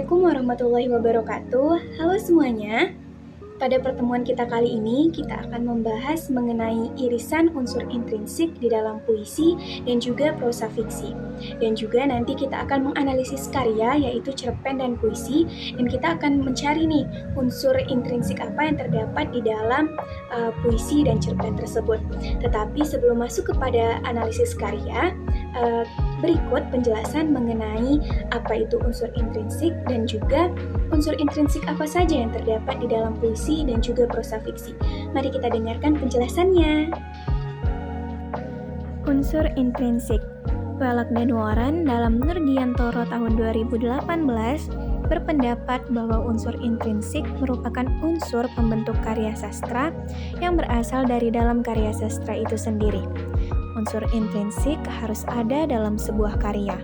Assalamualaikum warahmatullahi wabarakatuh. Halo semuanya. Pada pertemuan kita kali ini, kita akan membahas mengenai irisan unsur intrinsik di dalam puisi dan juga prosa fiksi. Dan juga nanti kita akan menganalisis karya, yaitu cerpen dan puisi, dan kita akan mencari nih unsur intrinsik apa yang terdapat di dalam puisi dan cerpen tersebut. Tetapi sebelum masuk kepada analisis karya, berikut penjelasan mengenai apa itu unsur intrinsik dan juga unsur intrinsik apa saja yang terdapat di dalam puisi dan juga prosa fiksi. Mari kita dengarkan penjelasannya. Unsur intrinsik. Wellak dan Warren dalam Nurgiantoro tahun 2018 berpendapat bahwa unsur intrinsik merupakan unsur pembentuk karya sastra yang berasal dari dalam karya sastra itu sendiri. Unsur intrinsik harus ada dalam sebuah karya.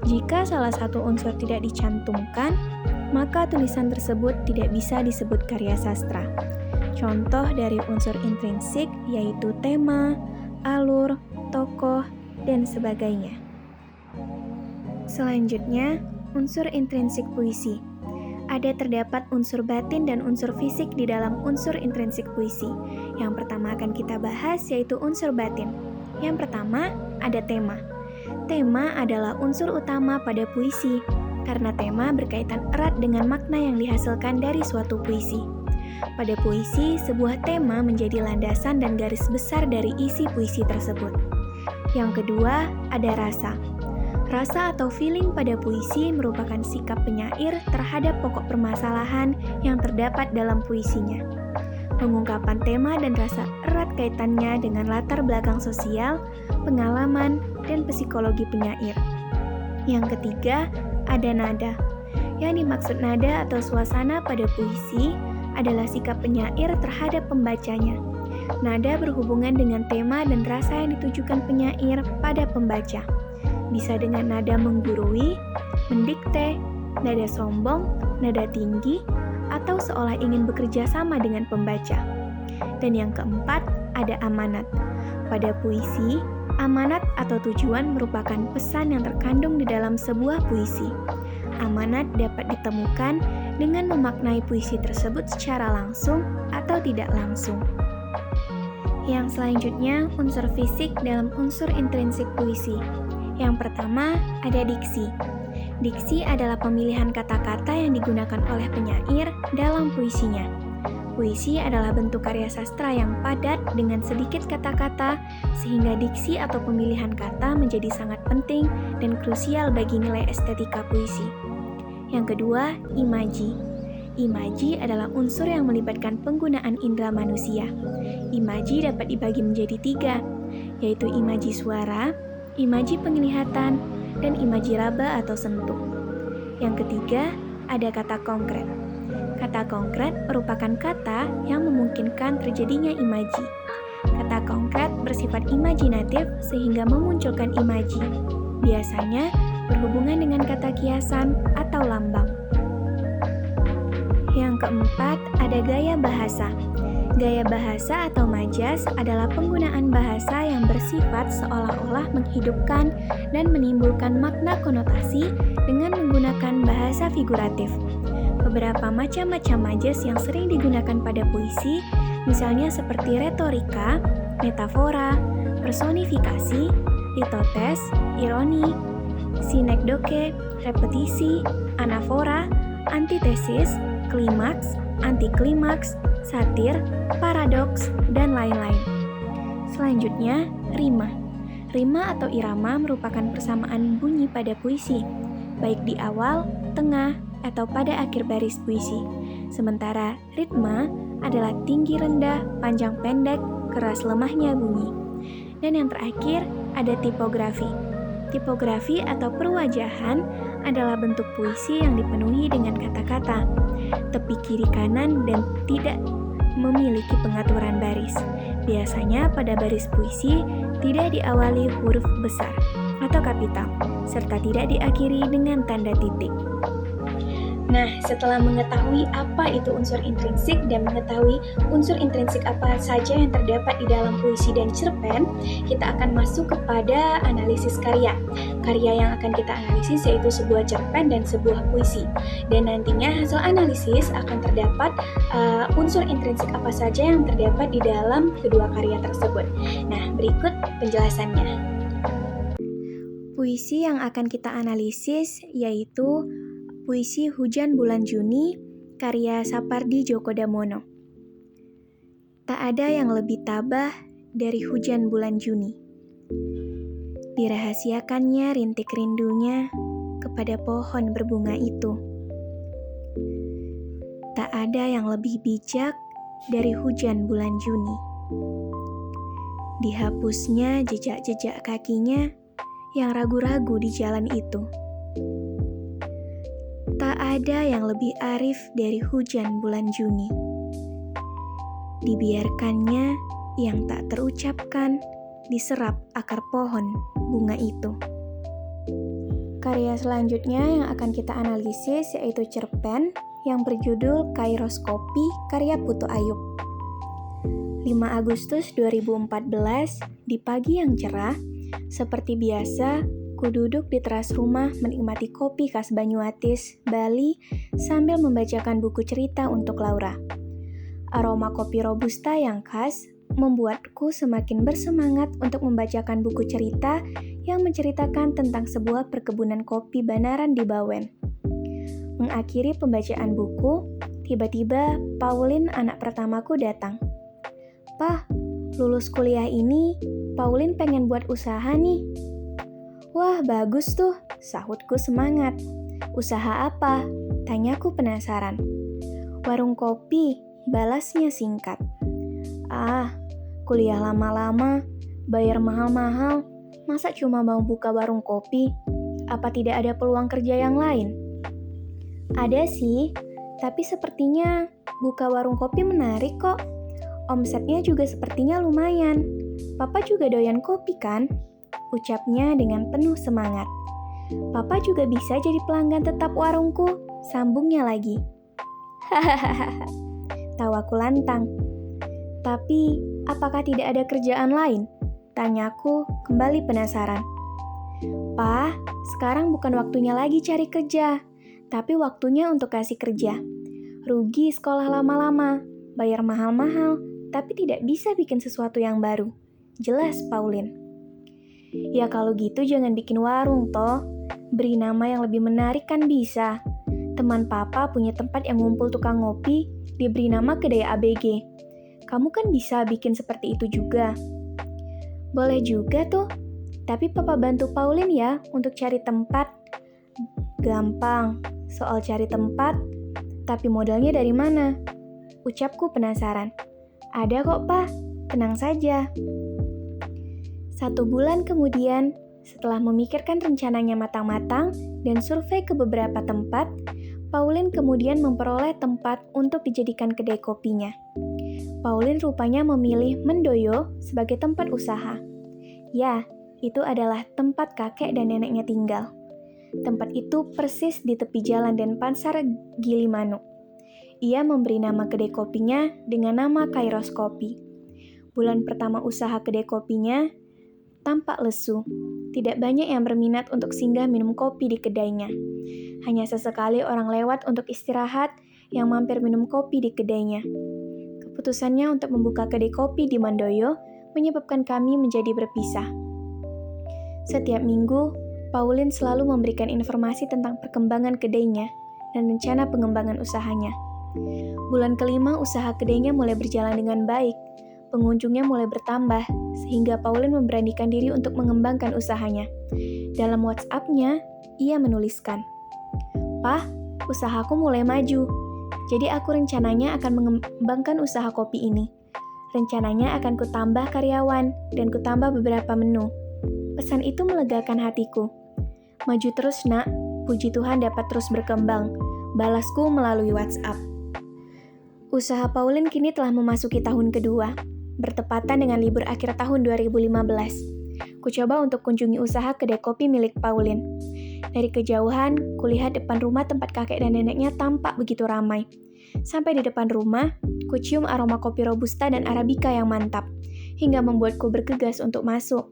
Jika salah satu unsur tidak dicantumkan, maka tulisan tersebut tidak bisa disebut karya sastra. Contoh dari unsur intrinsik yaitu tema, alur, tokoh, dan sebagainya. Selanjutnya, unsur intrinsik puisi. Ada terdapat unsur batin dan unsur fisik di dalam unsur intrinsik puisi. Yang pertama akan kita bahas yaitu unsur batin. Yang pertama, ada tema. Tema adalah unsur utama pada puisi, karena tema berkaitan erat dengan makna yang dihasilkan dari suatu puisi. Pada puisi, sebuah tema menjadi landasan dan garis besar dari isi puisi tersebut. Yang kedua, ada rasa. Rasa atau feeling pada puisi merupakan sikap penyair terhadap pokok permasalahan yang terdapat dalam puisinya. Pengungkapan tema dan rasa erat kaitannya dengan latar belakang sosial, pengalaman, dan psikologi penyair. Yang ketiga, ada nada. Yang dimaksud nada atau suasana pada puisi adalah sikap penyair terhadap pembacanya. Nada berhubungan dengan tema dan rasa yang ditujukan penyair pada pembaca. Bisa dengan nada menggurui, mendikte, nada sombong, nada tinggi, atau seolah ingin bekerja sama dengan pembaca. Dan yang keempat, ada amanat. Pada puisi, amanat atau tujuan merupakan pesan yang terkandung di dalam sebuah puisi. Amanat dapat ditemukan dengan memaknai puisi tersebut secara langsung atau tidak langsung. Yang selanjutnya, unsur fisik dalam unsur intrinsik puisi. Yang pertama, ada diksi. Diksi adalah pemilihan kata-kata yang digunakan oleh penyair dalam puisinya. Puisi adalah bentuk karya sastra yang padat dengan sedikit kata-kata, sehingga diksi atau pemilihan kata menjadi sangat penting dan krusial bagi nilai estetika puisi. Yang kedua, imaji. Imaji adalah unsur yang melibatkan penggunaan indera manusia. Imaji dapat dibagi menjadi 3, yaitu imaji suara, imaji penglihatan, dan imaji raba atau sentuh. Yang ketiga, ada kata konkret. Kata konkret merupakan kata yang memungkinkan terjadinya imaji. Kata konkret bersifat imajinatif sehingga memunculkan imaji. Biasanya berhubungan dengan kata kiasan atau lambang. Yang keempat, ada gaya bahasa. Gaya bahasa atau majas adalah penggunaan bahasa yang bersifat seolah-olah menghidupkan dan menimbulkan makna konotasi dengan menggunakan bahasa figuratif. Beberapa macam-macam majas yang sering digunakan pada puisi, misalnya seperti retorika, metafora, personifikasi, litotes, ironi, sinekdoke, repetisi, anafora, antitesis, klimaks, antiklimaks, satir, paradoks, dan lain-lain. Selanjutnya, rima. Rima atau irama merupakan persamaan bunyi pada puisi, baik di awal, tengah, atau pada akhir baris puisi. Sementara ritma adalah tinggi rendah, panjang pendek, keras lemahnya bunyi. Dan yang terakhir, ada tipografi. Tipografi atau perwajahan adalah bentuk puisi yang dipenuhi dengan kata-kata, tepi kiri kanan dan tidak memiliki pengaturan baris. Biasanya pada baris puisi tidak diawali huruf besar atau kapital, serta tidak diakhiri dengan tanda titik. Nah, setelah mengetahui apa itu unsur intrinsik dan mengetahui unsur intrinsik apa saja yang terdapat di dalam puisi dan cerpen, kita akan masuk kepada analisis karya. Karya yang akan kita analisis yaitu sebuah cerpen dan sebuah puisi. Dan nantinya hasil analisis akan terdapat unsur intrinsik apa saja yang terdapat di dalam kedua karya tersebut. Nah, berikut penjelasannya. Puisi yang akan kita analisis yaitu Puisi Hujan Bulan Juni, karya Sapardi Djoko Damono. Tak ada yang lebih tabah dari hujan bulan Juni. Dirahasiakannya rintik rindunya kepada pohon berbunga itu. Tak ada yang lebih bijak dari hujan bulan Juni. Dihapusnya jejak-jejak kakinya yang ragu-ragu di jalan itu. Tak ada yang lebih arif dari hujan bulan Juni. Dibiarkannya yang tak terucapkan diserap akar pohon bunga itu. Karya selanjutnya yang akan kita analisis yaitu cerpen yang berjudul Kairoskopi karya Putu Ayub. 5 Agustus 2014, di pagi yang cerah, seperti biasa, ku duduk di teras rumah menikmati kopi khas Banyuatis, Bali, sambil membacakan buku cerita untuk Laura. Aroma kopi robusta yang khas membuatku semakin bersemangat untuk membacakan buku cerita yang menceritakan tentang sebuah perkebunan kopi Banaran di Bawen. Mengakhiri pembacaan buku, tiba-tiba Pauline, anak pertamaku, datang. "Pah, lulus kuliah ini, Pauline pengen buat usaha nih." "Wah, bagus tuh," sahutku semangat. "Usaha apa?" tanyaku penasaran. "Warung kopi," balasnya singkat. "Ah, kuliah lama-lama, bayar mahal-mahal, masa cuma mau buka warung kopi? Apa tidak ada peluang kerja yang lain?" "Ada sih, tapi sepertinya buka warung kopi menarik kok. Omsetnya juga sepertinya lumayan. Papa juga doyan kopi kan?" ucapnya dengan penuh semangat. "Papa juga bisa jadi pelanggan tetap warungku," sambungnya lagi. "Hahaha," tawaku lantang. "Tapi, apakah tidak ada kerjaan lain?" tanyaku kembali penasaran. "Pa, sekarang bukan waktunya lagi cari kerja, tapi waktunya untuk kasih kerja. Rugi sekolah lama-lama, bayar mahal-mahal, tapi tidak bisa bikin sesuatu yang baru," jelas Pauline. "Ya kalau gitu jangan bikin warung toh, beri nama yang lebih menarik kan bisa. Teman papa punya tempat yang ngumpul tukang ngopi, diberi nama kedai ABG. Kamu kan bisa bikin seperti itu juga." "Boleh juga tuh, tapi papa bantu Pauline ya untuk cari tempat." "Gampang, soal cari tempat, tapi modalnya dari mana?" ucapku penasaran. "Ada kok, Pa, tenang saja." 1 bulan kemudian, setelah memikirkan rencananya matang-matang dan survei ke beberapa tempat, Pauline kemudian memperoleh tempat untuk dijadikan kedai kopinya. Pauline rupanya memilih Mendoyo sebagai tempat usaha. Ya, itu adalah tempat kakek dan neneknya tinggal. Tempat itu persis di tepi jalan Denpasar Gilimanuk. Ia memberi nama kedai kopinya dengan nama Kairoskopi. Bulan pertama usaha kedai kopinya tampak lesu. Tidak banyak yang berminat untuk singgah minum kopi di kedainya. Hanya sesekali orang lewat untuk istirahat yang mampir minum kopi di kedainya. Keputusannya untuk membuka kedai kopi di Mendoyo menyebabkan kami menjadi berpisah. Setiap minggu, Pauline selalu memberikan informasi tentang perkembangan kedainya dan rencana pengembangan usahanya. Bulan kelima usaha kedainya mulai berjalan dengan baik. Pengunjungnya mulai bertambah, sehingga Pauline memberanikan diri untuk mengembangkan usahanya. Dalam WhatsApp-nya, ia menuliskan, "Pah, usahaku mulai maju. Jadi aku rencananya akan mengembangkan usaha kopi ini. Rencananya akan kutambah karyawan dan kutambah beberapa menu." Pesan itu melegakan hatiku. "Maju terus, Nak. Puji Tuhan dapat terus berkembang," balasku melalui WhatsApp. Usaha Pauline kini telah memasuki tahun kedua, bertepatan dengan libur akhir tahun 2015. Ku coba untuk kunjungi usaha kedai kopi milik Pauline. Dari kejauhan, kulihat depan rumah tempat kakek dan neneknya tampak begitu ramai. Sampai di depan rumah, kucium aroma kopi robusta dan arabica yang mantap, hingga membuatku bergegas untuk masuk.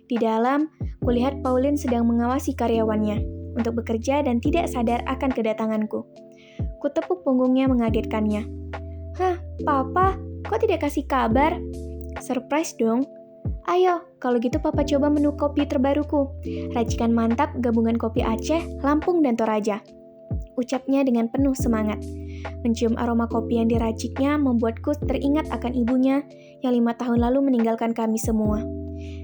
Di dalam, kulihat Pauline sedang mengawasi karyawannya untuk bekerja dan tidak sadar akan kedatanganku. Kutepuk punggungnya mengagetkannya. "Hah, Papa, kok tidak kasih kabar?" Surprise dong. "Ayo, kalau gitu Papa coba menu kopi terbaruku. Racikan mantap gabungan kopi Aceh, Lampung, dan Toraja," ucapnya dengan penuh semangat. Mencium aroma kopi yang diraciknya membuatku teringat akan ibunya yang 5 tahun lalu meninggalkan kami semua.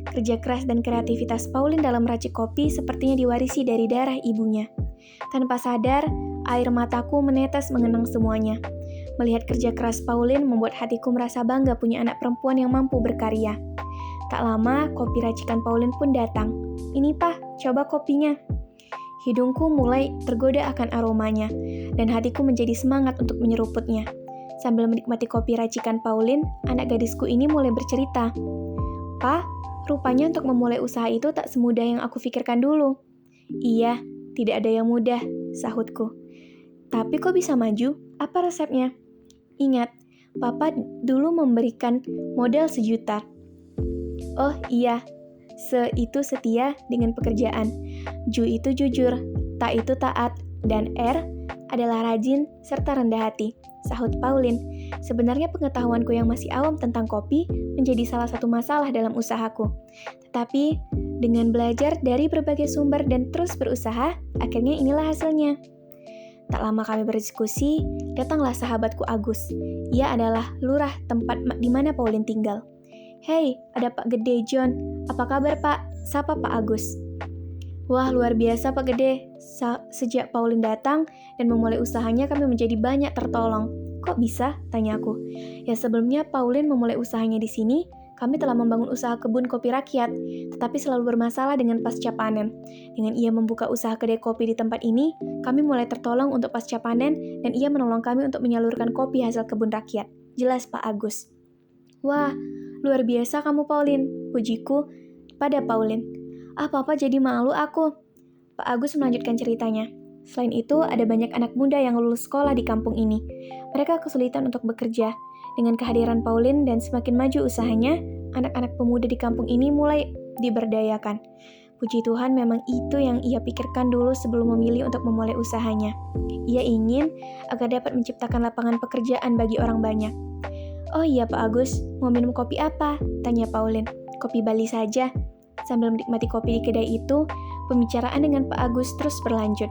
Kerja keras dan kreativitas Pauline dalam meracik kopi sepertinya diwarisi dari darah ibunya. Tanpa sadar, air mataku menetes mengenang semuanya. Melihat kerja keras Pauline membuat hatiku merasa bangga punya anak perempuan yang mampu berkarya. Tak lama, kopi racikan Pauline pun datang. "Ini, Pak, coba kopinya." Hidungku mulai tergoda akan aromanya, dan hatiku menjadi semangat untuk menyeruputnya. Sambil menikmati kopi racikan Pauline, anak gadisku ini mulai bercerita. "Pak, rupanya untuk memulai usaha itu tak semudah yang aku pikirkan dulu." "Iya, tidak ada yang mudah," sahutku. "Tapi kok bisa maju? Apa resepnya?" "Ingat, Papa dulu memberikan modal 1 juta. Oh iya, se itu setia dengan pekerjaan. Ju itu jujur, ta itu taat, dan R adalah rajin serta rendah hati," sahut Pauline. Sebenarnya pengetahuanku yang masih awam tentang kopi menjadi salah satu masalah dalam usahaku. Tetapi dengan belajar dari berbagai sumber dan terus berusaha, akhirnya inilah hasilnya. Tak lama kami berdiskusi, datanglah sahabatku Agus. Ia adalah lurah tempat di mana Pauline tinggal. "Hei, ada Pak Gede John. Apa kabar, Pak?" sapa Pak Agus. "Wah, luar biasa Pak Gede. Sejak Pauline datang dan memulai usahanya, kami menjadi banyak tertolong." "Kok bisa?" tanyaku. "Ya, sebelumnya Pauline memulai usahanya di sini, kami telah membangun usaha kebun kopi rakyat, tetapi selalu bermasalah dengan pasca panen. Dengan ia membuka usaha kedai kopi di tempat ini, kami mulai tertolong untuk pasca panen dan ia menolong kami untuk menyalurkan kopi hasil kebun rakyat," jelas Pak Agus. "Wah, luar biasa kamu, Pauline," pujiku pada Pauline. "Ah, Papa jadi malu aku." Pak Agus melanjutkan ceritanya. "Selain itu, ada banyak anak muda yang lulus sekolah di kampung ini. Mereka kesulitan untuk bekerja. Dengan kehadiran Pauline dan semakin maju usahanya, anak-anak pemuda di kampung ini mulai diberdayakan. Puji Tuhan, memang itu yang ia pikirkan dulu sebelum memilih untuk memulai usahanya. Ia ingin agar dapat menciptakan lapangan pekerjaan bagi orang banyak." "Oh iya Pak Agus, mau minum kopi apa?" tanya Pauline. "Kopi Bali saja." Sambil menikmati kopi di kedai itu, pembicaraan dengan Pak Agus terus berlanjut.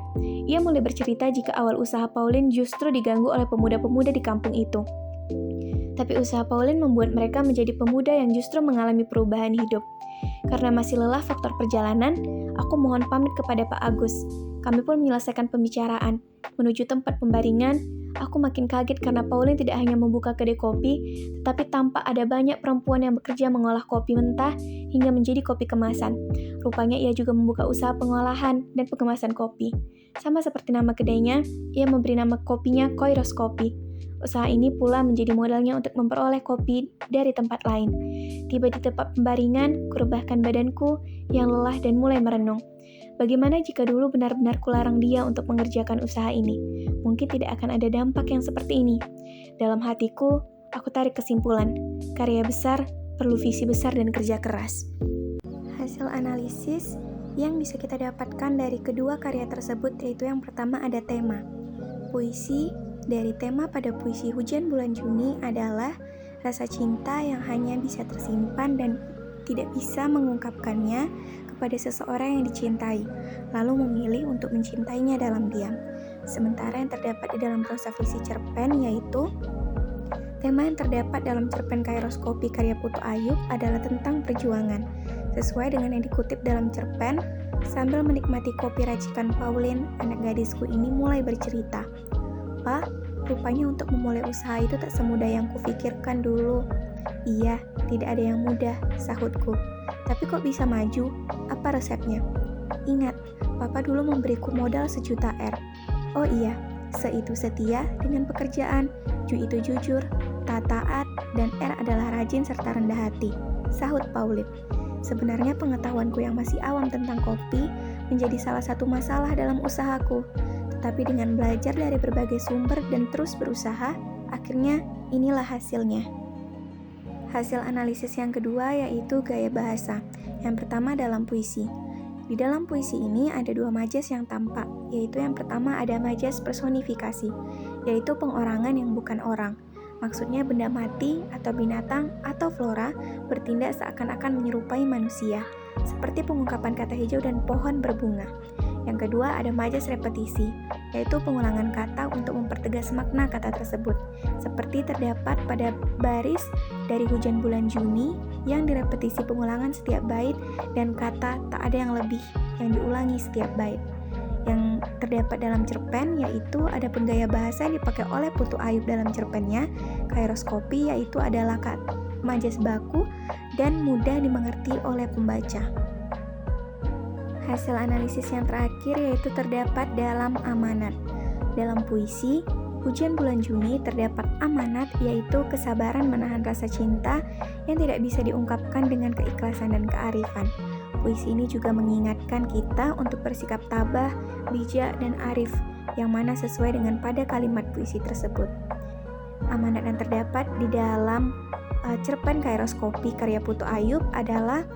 Ia mulai bercerita jika awal usaha Pauline justru diganggu oleh pemuda-pemuda di kampung itu. Tapi usaha Pauline membuat mereka menjadi pemuda yang justru mengalami perubahan hidup. Karena masih lelah faktor perjalanan, aku mohon pamit kepada Pak Agus. Kami pun menyelesaikan pembicaraan. Menuju tempat pembaringan, aku makin kaget karena Pauline tidak hanya membuka kedai kopi, tetapi tampak ada banyak perempuan yang bekerja mengolah kopi mentah hingga menjadi kopi kemasan. Rupanya ia juga membuka usaha pengolahan dan pengemasan kopi. Sama seperti nama kedainya, ia memberi nama kopinya Koiros Kopi. Usaha ini pula menjadi modalnya untuk memperoleh kopi dari tempat lain. Tiba di tempat pembaringan, kurebahkan badanku yang lelah dan mulai merenung. Bagaimana jika dulu benar-benar kularang dia untuk mengerjakan usaha ini? Mungkin tidak akan ada dampak yang seperti ini. Dalam hatiku, aku tarik kesimpulan. Karya besar perlu visi besar dan kerja keras. Hasil analisis yang bisa kita dapatkan dari kedua karya tersebut yaitu yang pertama ada tema. Puisi dari tema pada puisi Hujan Bulan Juni adalah rasa cinta yang hanya bisa tersimpan dan tidak bisa mengungkapkannya kepada seseorang yang dicintai, lalu memilih untuk mencintainya dalam diam. Sementara yang terdapat di dalam prosa fiksi cerpen yaitu tema yang terdapat dalam cerpen Kairos Kopi karya Putu Ayub adalah tentang perjuangan. Sesuai dengan yang dikutip dalam cerpen, sambil menikmati kopi racikan Pauline, anak gadisku ini mulai bercerita. "Pak, rupanya untuk memulai usaha itu tak semudah yang kupikirkan dulu." "Iya, tidak ada yang mudah," sahutku. "Tapi kok bisa maju? Apa resepnya?" "Ingat, Papa dulu memberiku modal 1 juta R. Oh iya, se itu setia dengan pekerjaan, Ju itu jujur, ta taat, dan R adalah rajin serta rendah hati," sahut Pauline. Sebenarnya pengetahuanku yang masih awam tentang kopi menjadi salah satu masalah dalam usahaku. Tetapi dengan belajar dari berbagai sumber dan terus berusaha, akhirnya inilah hasilnya. Hasil analisis yang kedua yaitu gaya bahasa. Yang pertama dalam puisi. Di dalam puisi ini ada dua majas yang tampak, yaitu yang pertama ada majas personifikasi, yaitu pengorangan yang bukan orang. Maksudnya benda mati atau binatang atau flora bertindak seakan-akan menyerupai manusia, seperti pengungkapan kata hijau dan pohon berbunga. Yang kedua ada majas repetisi, yaitu pengulangan kata untuk mempertegas makna kata tersebut, seperti terdapat pada baris dari Hujan Bulan Juni yang direpetisi pengulangan setiap bait dan kata tak ada yang lebih yang diulangi setiap bait. Yang terdapat dalam cerpen yaitu ada penggaya bahasa yang dipakai oleh Putu Ayub dalam cerpennya. Kairoskopi yaitu adalah majas baku dan mudah dimengerti oleh pembaca. Hasil analisis yang terakhir yaitu terdapat dalam amanat. Dalam puisi Hujan Bulan Juni terdapat amanat yaitu kesabaran menahan rasa cinta yang tidak bisa diungkapkan dengan keikhlasan dan kearifan. Puisi ini juga mengingatkan kita untuk bersikap tabah, bijak, dan arif yang mana sesuai dengan pada kalimat puisi tersebut. Amanat yang terdapat di dalam cerpen Kairoskopi karya Putu Ayub adalah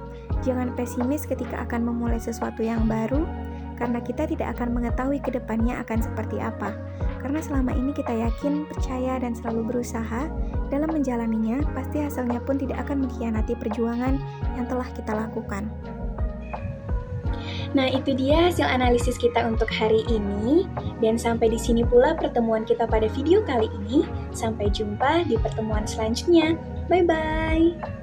jangan pesimis ketika akan memulai sesuatu yang baru, karena kita tidak akan mengetahui ke depannya akan seperti apa. Karena selama ini kita yakin, percaya, dan selalu berusaha dalam menjalaninya, pasti hasilnya pun tidak akan mengkhianati perjuangan yang telah kita lakukan. Nah, itu dia hasil analisis kita untuk hari ini. Dan sampai di sini pula pertemuan kita pada video kali ini. Sampai jumpa di pertemuan selanjutnya. Bye-bye!